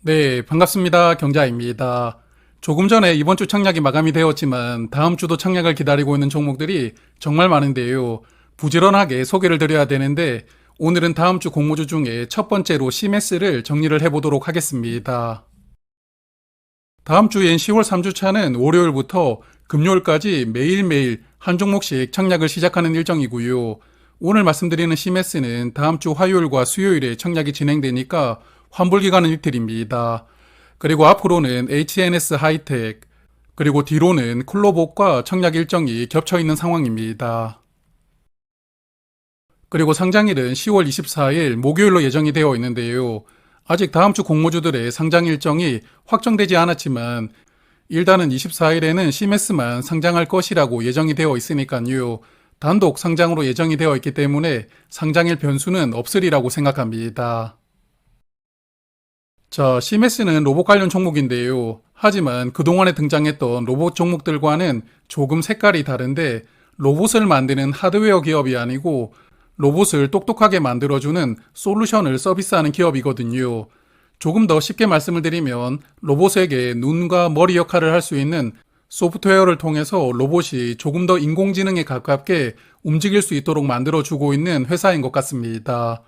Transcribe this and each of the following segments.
네, 반갑습니다. 경자입니다. 조금 전에 이번 주 청약이 마감이 되었지만 다음 주도 청약을 기다리고 있는 종목들이 정말 많은데요. 부지런하게 소개를 드려야 되는데 오늘은 다음 주 공모주 중에 첫 번째로 CMS를 정리를 해보도록 하겠습니다. 다음 주엔 10월 3주차는 월요일부터 금요일까지 매일매일 한 종목씩 청약을 시작하는 일정이고요. 오늘 말씀드리는 CMS는 다음 주 화요일과 수요일에 청약이 진행되니까 환불기간은 이틀입니다. 그리고 앞으로는 HNS 하이텍, 그리고 뒤로는 클로복과 청약 일정이 겹쳐 있는 상황입니다. 그리고 상장일은 10월 24일 목요일로 예정이 되어 있는데요. 아직 다음 주 공모주들의 상장 일정이 확정되지 않았지만 일단은 24일에는 CMS만 상장할 것이라고 예정이 되어 있으니까요. 단독 상장으로 예정이 되어 있기 때문에 상장일 변수는 없으리라고 생각합니다. 자, CMS는 로봇 관련 종목인데요. 하지만 그동안에 등장했던 로봇 종목들과는 조금 색깔이 다른데 로봇을 만드는 하드웨어 기업이 아니고 로봇을 똑똑하게 만들어주는 솔루션을 서비스하는 기업이거든요. 조금 더 쉽게 말씀을 드리면 로봇에게 눈과 머리 역할을 할 수 있는 소프트웨어를 통해서 로봇이 조금 더 인공지능에 가깝게 움직일 수 있도록 만들어주고 있는 회사인 것 같습니다.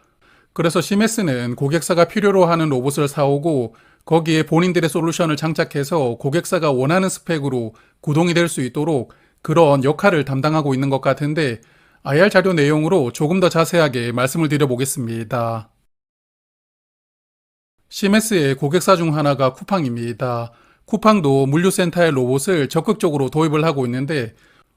그래서 CMS는 고객사가 필요로 하는 로봇을 사오고 거기에 본인들의 솔루션을 장착해서 고객사가 원하는 스펙으로 구동이 될 수 있도록 그런 역할을 담당하고 있는 것 같은데 IR 자료 내용으로 조금 더 자세하게 말씀을 드려보겠습니다. CMS의 고객사 중 하나가 쿠팡입니다. 쿠팡도 물류센터의 로봇을 적극적으로 도입을 하고 있는데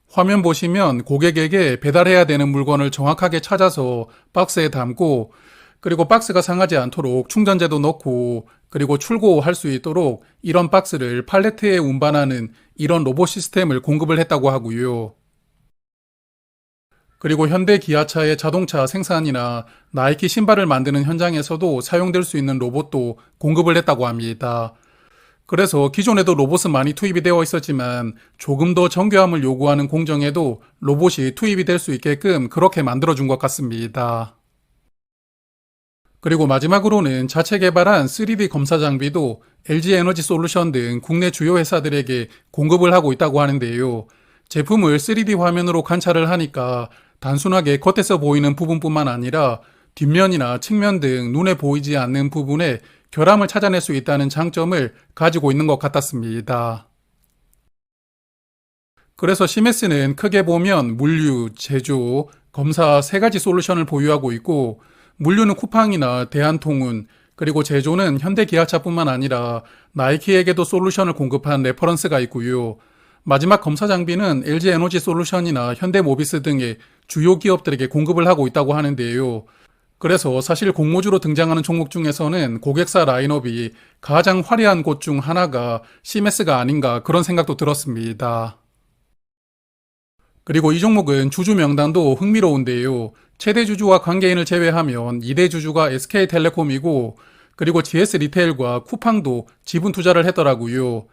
화면 보시면 고객에게 배달해야 되는 물건을 정확하게 찾아서 박스에 담고 그리고 박스가 상하지 않도록 충전재도 넣고 그리고 출고할 수 있도록 이런 박스를 팔레트에 운반하는 이런 로봇 시스템을 공급을 했다고 하고요. 그리고 현대 기아차의 자동차 생산이나 나이키 신발을 만드는 현장에서도 사용될 수 있는 로봇도 공급을 했다고 합니다. 그래서 기존에도 로봇은 많이 투입이 되어 있었지만 조금 더 정교함을 요구하는 공정에도 로봇이 투입이 될 수 있게끔 그렇게 만들어준 것 같습니다. 그리고 마지막으로는 자체 개발한 3D 검사 장비도 LG 에너지 솔루션 등 국내 주요 회사들에게 공급을 하고 있다고 하는데요. 제품을 3D 화면으로 관찰을 하니까 단순하게 겉에서 보이는 부분뿐만 아니라 뒷면이나 측면 등 눈에 보이지 않는 부분에 결함을 찾아낼 수 있다는 장점을 가지고 있는 것 같았습니다. 그래서 CMS는 크게 보면 물류, 제조, 검사 세 가지 솔루션을 보유하고 있고 물류는 쿠팡이나 대한통운, 그리고 제조는 현대기아차뿐만 아니라 나이키에게도 솔루션을 공급한 레퍼런스가 있고요. 마지막 검사 장비는 LG 에너지 솔루션이나 현대모비스 등의 주요 기업들에게 공급을 하고 있다고 하는데요. 그래서 사실 공모주로 등장하는 종목 중에서는 고객사 라인업이 가장 화려한 곳 중 하나가 CMS가 아닌가 그런 생각도 들었습니다. 그리고 이 종목은 주주 명단도 흥미로운데요. 최대 주주와 관계인을 제외하면 2대 주주가 SK텔레콤이고 그리고 GS 리테일과 쿠팡도 지분 투자를 했더라고요.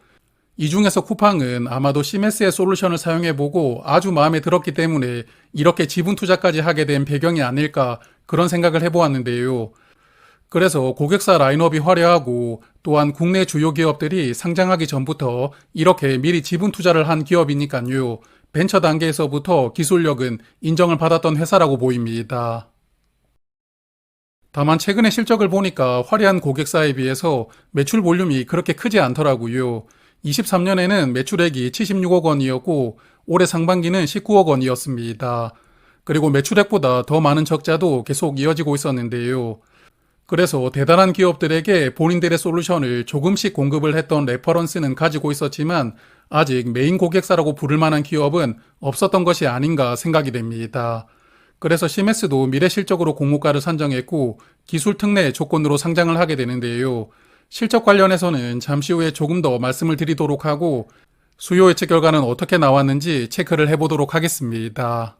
이 중에서 쿠팡은 아마도 CMS의 솔루션을 사용해보고 아주 마음에 들었기 때문에 이렇게 지분 투자까지 하게 된 배경이 아닐까 그런 생각을 해보았는데요. 그래서 고객사 라인업이 화려하고 또한 국내 주요 기업들이 상장하기 전부터 이렇게 미리 지분 투자를 한 기업이니까요. 벤처 단계에서부터 기술력은 인정을 받았던 회사라고 보입니다. 다만 최근의 실적을 보니까 화려한 고객사에 비해서 매출 볼륨이 그렇게 크지 않더라고요. 23년에는 매출액이 76억 원이었고 올해 상반기는 19억 원이었습니다. 그리고 매출액보다 더 많은 적자도 계속 이어지고 있었는데요. 그래서 대단한 기업들에게 본인들의 솔루션을 조금씩 공급을 했던 레퍼런스는 가지고 있었지만 아직 메인 고객사라고 부를 만한 기업은 없었던 것이 아닌가 생각이 됩니다. 그래서 CMS도 미래 실적으로 공모가를 산정했고 기술 특례 조건으로 상장을 하게 되는데요. 실적 관련해서는 잠시 후에 조금 더 말씀을 드리도록 하고 수요 예측 결과는 어떻게 나왔는지 체크를 해보도록 하겠습니다.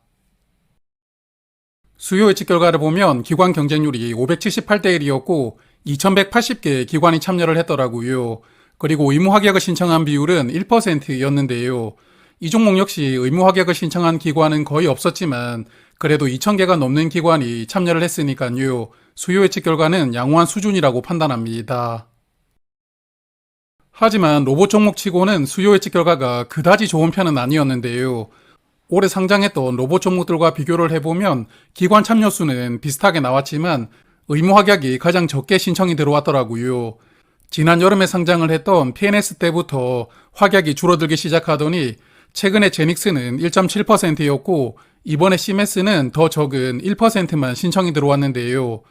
수요 예측 결과를 보면 기관 경쟁률이 578대 1이었고 2180개 기관이 참여를 했더라고요. 그리고 의무 합격을 신청한 비율은 1%였는데요. 이 종목 역시 의무 합격을 신청한 기관은 거의 없었지만 그래도 2000개가 넘는 기관이 참여를 했으니까요. 수요 예측 결과는 양호한 수준이라고 판단합니다. 하지만 로봇 종목치고는 수요 예측 결과가 그다지 좋은 편은 아니었는데요. 올해 상장했던 로봇 종목들과 비교를 해보면 기관 참여 수는 비슷하게 나왔지만 의무 확약이 가장 적게 신청이 들어왔더라고요. 지난 여름에 상장을 했던 PNS 때부터 확약이 줄어들기 시작하더니 최근에 제닉스는 1.7%였고 이번에 CMS는 더 적은 1%만 신청이 들어왔는데요.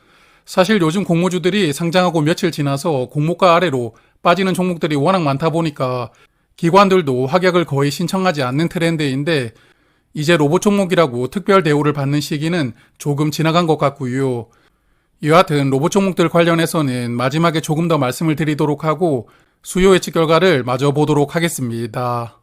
사실 요즘 공모주들이 상장하고 며칠 지나서 공모가 아래로 빠지는 종목들이 워낙 많다 보니까 기관들도 확약을 거의 신청하지 않는 트렌드인데 이제 로봇 종목이라고 특별 대우를 받는 시기는 조금 지나간 것 같고요. 여하튼 로봇 종목들 관련해서는 마지막에 조금 더 말씀을 드리도록 하고 수요 예측 결과를 마저 보도록 하겠습니다.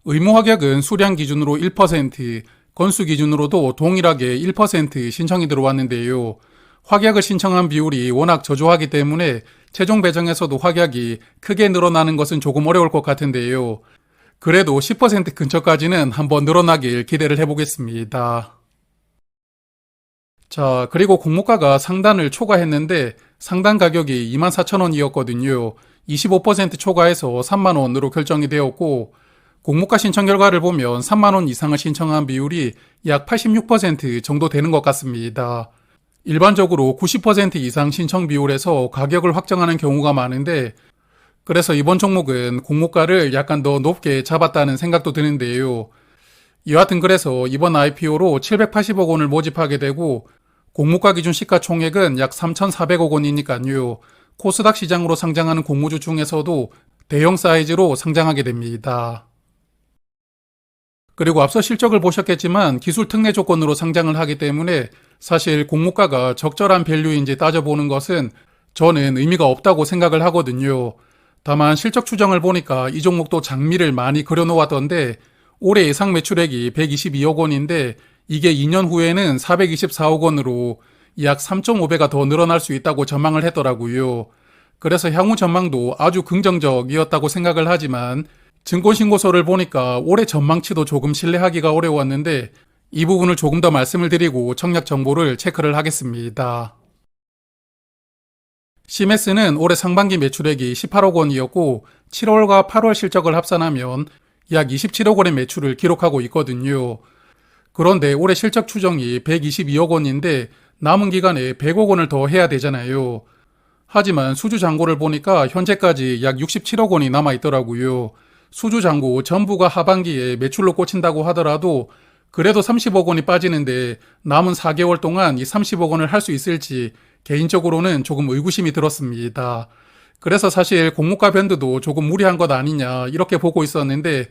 의무 확약은 수량 기준으로 1%, 건수 기준으로도 동일하게 1% 신청이 들어왔는데요. 확약을 신청한 비율이 워낙 저조하기 때문에 최종 배정에서도 확약이 크게 늘어나는 것은 조금 어려울 것 같은데요. 그래도 10% 근처까지는 한번 늘어나길 기대를 해보겠습니다. 자, 그리고 공모가가 상단을 초과했는데 상단 가격이 24,000원이었거든요. 25% 초과해서 3만원으로 결정이 되었고 공모가 신청 결과를 보면 3만원 이상을 신청한 비율이 약 86% 정도 되는 것 같습니다. 일반적으로 90% 이상 신청 비율에서 가격을 확정하는 경우가 많은데 그래서 이번 종목은 공모가를 약간 더 높게 잡았다는 생각도 드는데요. 여하튼 그래서 이번 IPO로 780억 원을 모집하게 되고 공모가 기준 시가총액은 약 3,400억 원이니까요. 코스닥 시장으로 상장하는 공모주 중에서도 대형 사이즈로 상장하게 됩니다. 그리고 앞서 실적을 보셨겠지만 기술 특례 조건으로 상장을 하기 때문에 사실 공모가가 적절한 밸류인지 따져보는 것은 저는 의미가 없다고 생각을 하거든요. 다만 실적 추정을 보니까 이 종목도 장미를 많이 그려놓았던데 올해 예상 매출액이 122억 원인데 이게 2년 후에는 424억 원으로 약 3.5배가 더 늘어날 수 있다고 전망을 했더라고요. 그래서 향후 전망도 아주 긍정적이었다고 생각을 하지만 증권신고서를 보니까 올해 전망치도 조금 신뢰하기가 어려웠는데 이 부분을 조금 더 말씀을 드리고 청약 정보를 체크를 하겠습니다. CMS는 올해 상반기 매출액이 18억 원이었고 7월과 8월 실적을 합산하면 약 27억 원의 매출을 기록하고 있거든요. 그런데 올해 실적 추정이 122억 원인데 남은 기간에 100억 원을 더 해야 되잖아요. 하지만 수주 잔고를 보니까 현재까지 약 67억 원이 남아 있더라고요. 수주 잔고 전부가 하반기에 매출로 꽂힌다고 하더라도 그래도 30억 원이 빠지는데 남은 4개월 동안 이 30억 원을 할 수 있을지 개인적으로는 조금 의구심이 들었습니다. 그래서 사실 공모가 밴드도 조금 무리한 것 아니냐 이렇게 보고 있었는데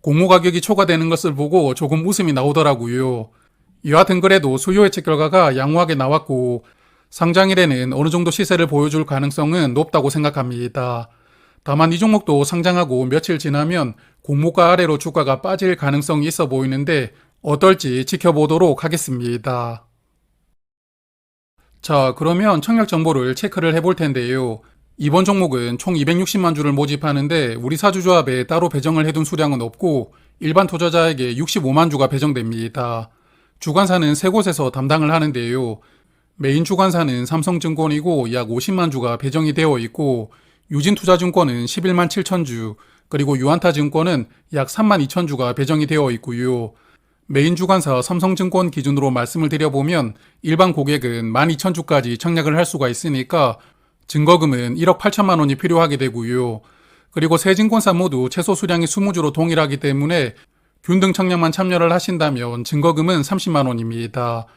공모 가격이 초과되는 것을 보고 조금 웃음이 나오더라고요. 여하튼 그래도 수요 예측 결과가 양호하게 나왔고 상장일에는 어느 정도 시세를 보여줄 가능성은 높다고 생각합니다. 다만 이 종목도 상장하고 며칠 지나면 공모가 아래로 주가가 빠질 가능성이 있어 보이는데 어떨지 지켜보도록 하겠습니다. 자, 그러면 청약 정보를 체크를 해볼 텐데요. 이번 종목은 총 260만 주를 모집하는데 우리 사주조합에 따로 배정을 해둔 수량은 없고 일반 투자자에게 65만 주가 배정됩니다. 주관사는 세 곳에서 담당을 하는데요. 메인 주관사는 삼성증권이고 약 50만 주가 배정이 되어 있고 유진투자증권은 11만 7천 주, 그리고 유한타증권은 약 3만 2천 주가 배정이 되어 있고요. 메인 주관사 삼성증권 기준으로 말씀을 드려보면 일반 고객은 12,000주까지 청약을 할 수가 있으니까 증거금은 1억 8천만 원이 필요하게 되고요. 그리고 세 증권사 모두 최소 수량이 20주로 동일하기 때문에 균등 청약만 참여를 하신다면 증거금은 30만 원입니다.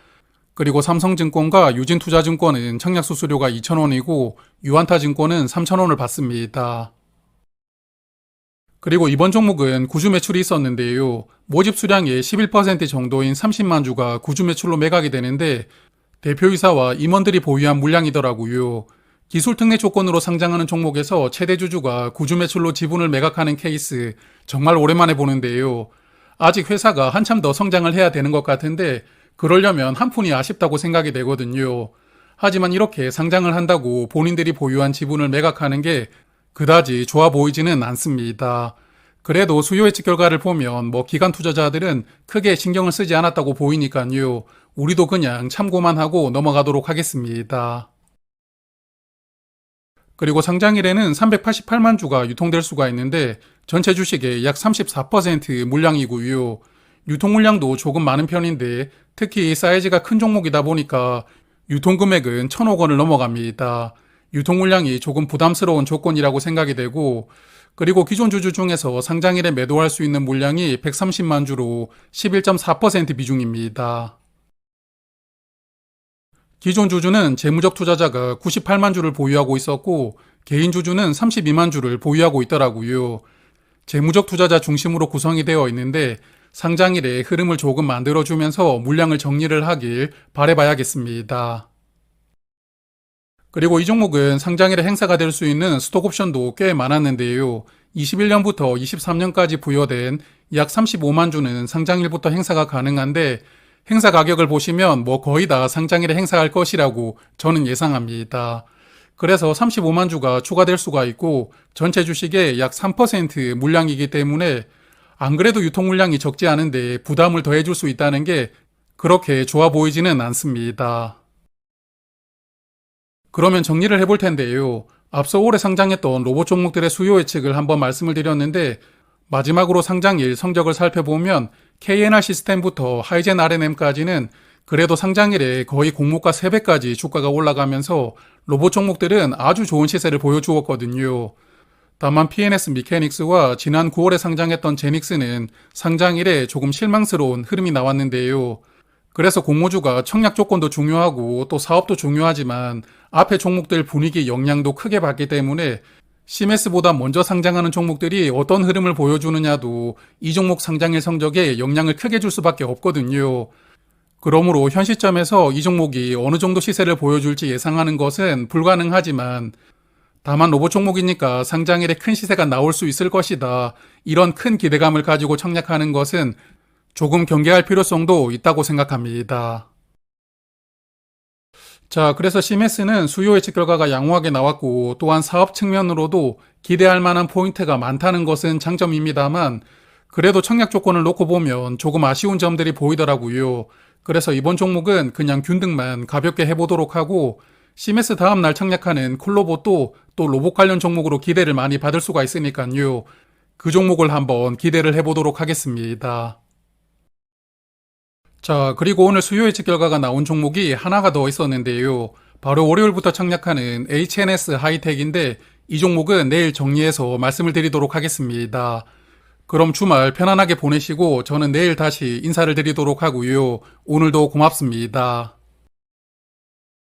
그리고 삼성증권과 유진투자증권은 청약 수수료가 2,000원이고 유한타증권은 3,000원을 받습니다. 그리고 이번 종목은 구주 매출이 있었는데요. 모집 수량의 11% 정도인 30만 주가 구주 매출로 매각이 되는데 대표이사와 임원들이 보유한 물량이더라고요. 기술 특례 조건으로 상장하는 종목에서 최대 주주가 구주 매출로 지분을 매각하는 케이스 정말 오랜만에 보는데요. 아직 회사가 한참 더 성장을 해야 되는 것 같은데 그러려면 한 푼이 아쉽다고 생각이 되거든요. 하지만 이렇게 상장을 한다고 본인들이 보유한 지분을 매각하는 게 그다지 좋아 보이지는 않습니다. 그래도 수요 예측 결과를 보면 기관 투자자들은 크게 신경을 쓰지 않았다고 보이니까요. 우리도 그냥 참고만 하고 넘어가도록 하겠습니다. 그리고 상장일에는 388만 주가 유통될 수가 있는데 전체 주식의 약 34% 물량이고요. 유통 물량도 조금 많은 편인데 특히 사이즈가 큰 종목이다 보니까 유통 금액은 1,000억 원을 넘어갑니다. 유통 물량이 조금 부담스러운 조건이라고 생각이 되고, 그리고 기존 주주 중에서 상장일에 매도할 수 있는 물량이 130만 주로 11.4% 비중입니다. 기존 주주는 재무적 투자자가 98만 주를 보유하고 있었고, 개인 주주는 32만 주를 보유하고 있더라고요. 재무적 투자자 중심으로 구성이 되어 있는데 상장일에 흐름을 조금 만들어주면서 물량을 정리를 하길 바라봐야겠습니다. 그리고 이 종목은 상장일에 행사가 될 수 있는 스톡옵션도 꽤 많았는데요. 21년부터 23년까지 부여된 약 35만 주는 상장일부터 행사가 가능한데 행사 가격을 보시면 거의 다 상장일에 행사할 것이라고 저는 예상합니다. 그래서 35만 주가 추가될 수가 있고 전체 주식의 약 3% 물량이기 때문에 안 그래도 유통 물량이 적지 않은데 부담을 더해줄 수 있다는 게 그렇게 좋아 보이지는 않습니다. 그러면 정리를 해볼 텐데요. 앞서 올해 상장했던 로봇 종목들의 수요 예측을 한번 말씀을 드렸는데 마지막으로 상장일 성적을 살펴보면 KNR 시스템부터 하이젠 R&M까지는 그래도 상장일에 거의 공모가 3배까지 주가가 올라가면서 로봇 종목들은 아주 좋은 시세를 보여주었거든요. 다만 PNS 미케닉스와 지난 9월에 상장했던 제닉스는 상장일에 조금 실망스러운 흐름이 나왔는데요. 그래서 공모주가 청약 조건도 중요하고 또 사업도 중요하지만 앞에 종목들 분위기 영향도 크게 받기 때문에 CMS보다 먼저 상장하는 종목들이 어떤 흐름을 보여주느냐도 이 종목 상장일 성적에 영향을 크게 줄 수밖에 없거든요. 그러므로 현 시점에서 이 종목이 어느 정도 시세를 보여줄지 예상하는 것은 불가능하지만 다만 로봇 종목이니까 상장일에 큰 시세가 나올 수 있을 것이다. 이런 큰 기대감을 가지고 청약하는 것은 조금 경계할 필요성도 있다고 생각합니다. 자, 그래서 CMS는 수요 예측 결과가 양호하게 나왔고 또한 사업 측면으로도 기대할 만한 포인트가 많다는 것은 장점입니다만 그래도 청약 조건을 놓고 보면 조금 아쉬운 점들이 보이더라고요. 그래서 이번 종목은 그냥 균등만 가볍게 해보도록 하고 CMS 다음 날 청약하는 콜로봇도 또 로봇 관련 종목으로 기대를 많이 받을 수가 있으니까요. 그 종목을 한번 기대를 해보도록 하겠습니다. 자, 그리고 오늘 수요 예측 결과가 나온 종목이 하나가 더 있었는데요. 바로 월요일부터 청약하는 HNS 하이텍인데 이 종목은 내일 정리해서 말씀을 드리도록 하겠습니다. 그럼 주말 편안하게 보내시고 저는 내일 다시 인사를 드리도록 하고요. 오늘도 고맙습니다.